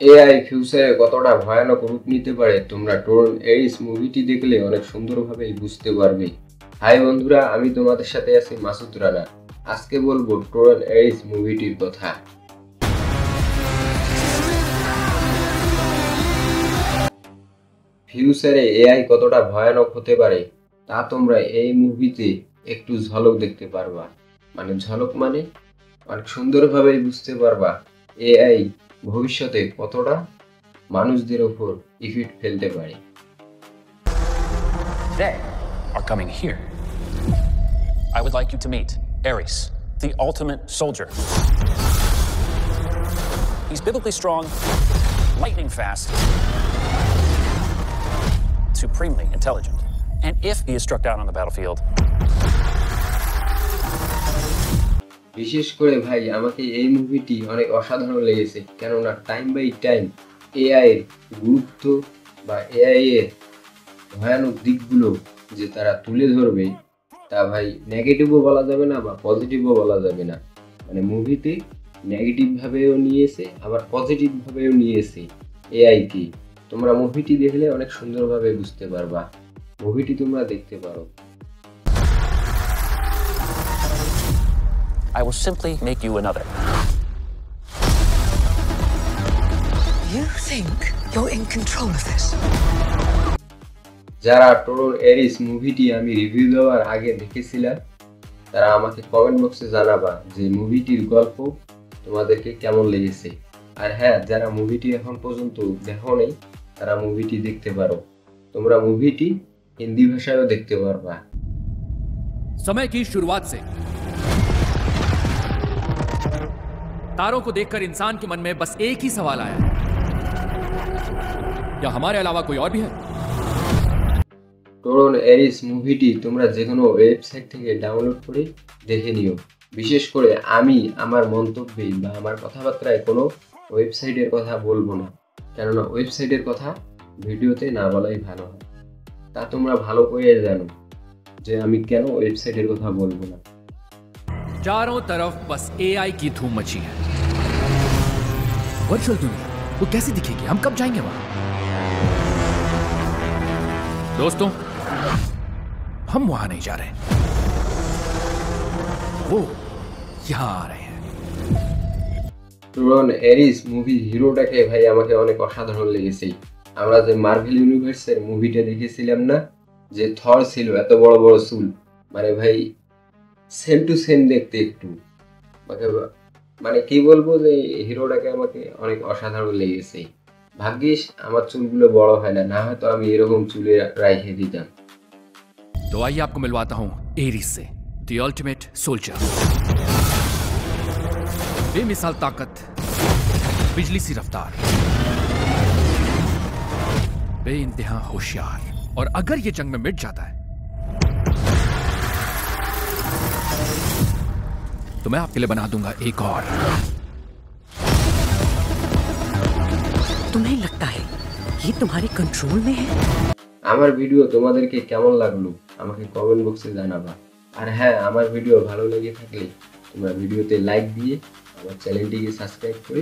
AI ফিউচারে কতটা ভয়ানক রূপ নিতে পারে তোমরা ট্রোন এরিস মুভিটি দেখলে অনেক সুন্দরভাবেই বুঝতে পারবে। হাই বন্ধুরা, আমি তোমাদের সাথে আছি মাসুদ রানা। আজকে বলবো ট্রোন এরিস মুভিটির কথা। ফিউচারে এআই কতটা ভয়ানক হতে পারে তা তোমরা এই মুভিতে একটু ঝলক দেখতে পারবা। ঝলক অনেক সুন্দরভাবেই বুঝতে পারবা এআই ভবিষ্যতে কতটা মানুষদের উপর ইফেক্ট ফেলতে পারে। They are coming here. I would like you to meet Ares, the ultimate soldier. He's biblically strong, lightning fast, supremely intelligent. And if he is struck down on the battlefield, বিশেষ করে ভাই আমাকে এই মুভিটি অনেক অসাধারণ লেগেছে, কেননা টাইম বাই টাইম এআই এর গুরুত্ব বা এআই এর ভয়ানক দিকগুলো যে তারা তুলে ধরবে তা ভাই নেগেটিভও বলা যাবে না বা পজিটিভও বলা যাবে না। মুভিতে নেগেটিভভাবেও নিয়েছে আবার পজিটিভভাবেও নিয়েছে এআইকে। তোমরা মুভিটি দেখলে অনেক সুন্দরভাবে বুঝতে পারবা। মুভিটি তোমরা দেখতে পারো। I will simply make you another. You think you're in control of this? যারা ট্রোন এরিস মুভিটি আমি রিভিউ দেওয়ার আগে দেখেছিলাম তারা আমাকে কমেন্ট বক্সে জানাবা যে মুভিটির গল্প তোমাদেরকে কেমন লেগেছে। আর হ্যাঁ, যারা মুভিটি এখন পর্যন্ত দেখো নেই তারা মুভিটি দেখতে পারো। তোমরা মুভিটি হিন্দি ভাষায়ও দেখতে পারবা। समय की शुरुआत से तारों को देखकर इंसान के मन में बस एक ही सवाल आया, क्या हमारे अलावा कोई और भी है? ট্রোন এরিস মুভিটি তোমরা যে কোনো ওয়েবসাইট থেকে ডাউনলোড করে দেখে নিও। বিশেষ করে আমি আমার মন্তব্যে বা আমার কথাবার্তায় কোনো ওয়েবসাইটের কথা বলবো না, কেননা ওয়েবসাইটের কথা ভিডিওতে না বলাই ভালো হয়। তা তোমরা ভালো করে জানো যে আমি কেন ওয়েবসাইটের কথা বলবো না। चारों तरफ बस एआई की धूम मची है। वर्चुअल दुनिया वो कैसी दिखेगी, हम कब जाएंगे वहां? दोस्तों, हम वहां नहीं जा रहे, वो यहां आ रहे हैं। ট্রোন এরিস মুভি হিরোটাকে ভাই আমাকে অনেক অসাধারণ লেগেছে। আমরা যে মার্ভেল ইউনিভার্সের মুভিটা দেখেছিলাম না, যে থর ছিল এত বড় বড় চুল, ভাই সেম টু সেম দেখতে একটু কি বলবো, যে হিরোটাকে আমাকে অনেক অসাধারণ লেগেছে। ভাগ্যিস আমার চুলগুলো বড় হয় না, না হয়তো আমি এরকম চুলে রাইখে দিতাম। तो आइए आपको मिलवाता हूं एरिस से, द अल्टीमेट सोल्जर। बेमिसाल ताकत, बिजली सी रफ्तार, बेइंतहा होशियार, और अगर ये जंग में मिट जाता है तो मैं आपके लिए बना दूंगा एक और। तुम्हें लगता है ये तुम्हारे कंट्रोल में है? আমার ভিডিও তোমাদেরকে কেমন লাগলো আমাকে কমেন্ট বক্সে জানাবা। আর হ্যাঁ, আমার ভিডিও ভালো লেগে থাকলে তোমরা ভিডিওতে লাইক দিয়ে আমার চ্যানেলটিকে সাবস্ক্রাইব করে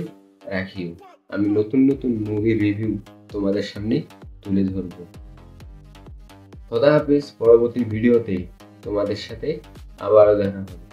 রাখিও। আমি নতুন নতুন মুভি রিভিউ তোমাদের সামনে তুলে ধরবো। খোদা হাফেজ। পরবর্তী ভিডিওতে তোমাদের সাথে আবারও দেখা হবে।